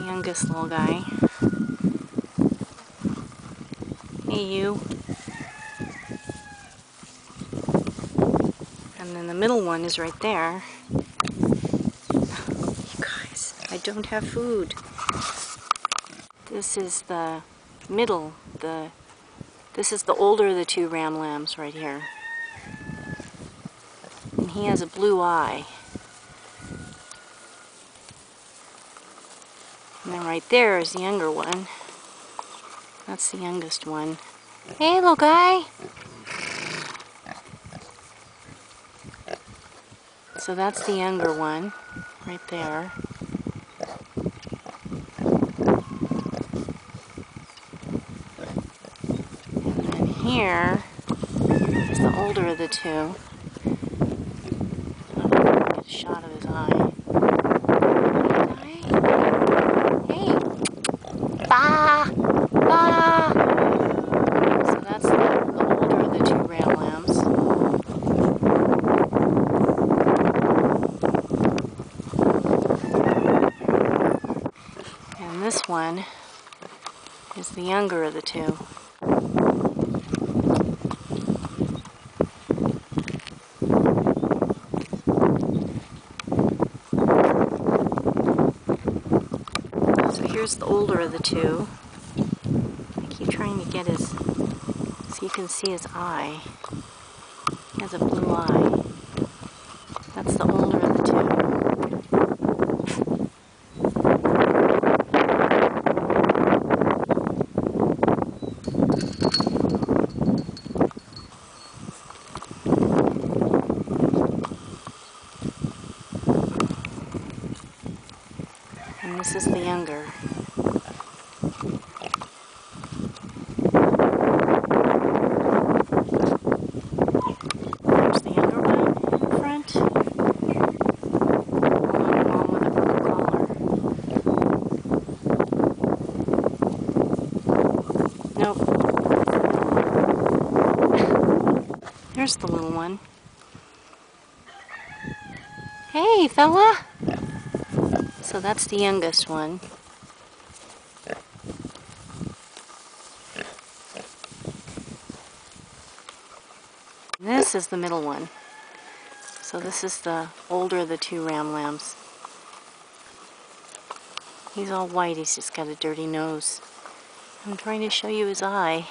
youngest little guy. Hey, you. And then the middle one is right there. You guys, I don't have food. This is the middle, this is the older of the two ram lambs right here. And he has a blue eye. And then right there is the younger one. That's the youngest one. Hey, little guy. So that's the younger one, right there. And then here is the older of the two. Get a shot of his eye. Hey! Bah! Bah! So that's the older of the two ram lambs. And this one is the younger of the two. So here's the older of the two. I keep trying to get his, so you can see his eye. He has a blue eye. That's the older of the two. And this is the younger. There's the younger one in the front. Along with a purple collar. Nope. There's the little one. Hey, fella! So that's the youngest one. This is the middle one. So this is the older of the two ram lambs. He's all white, he's just got a dirty nose. I'm trying to show you his eye.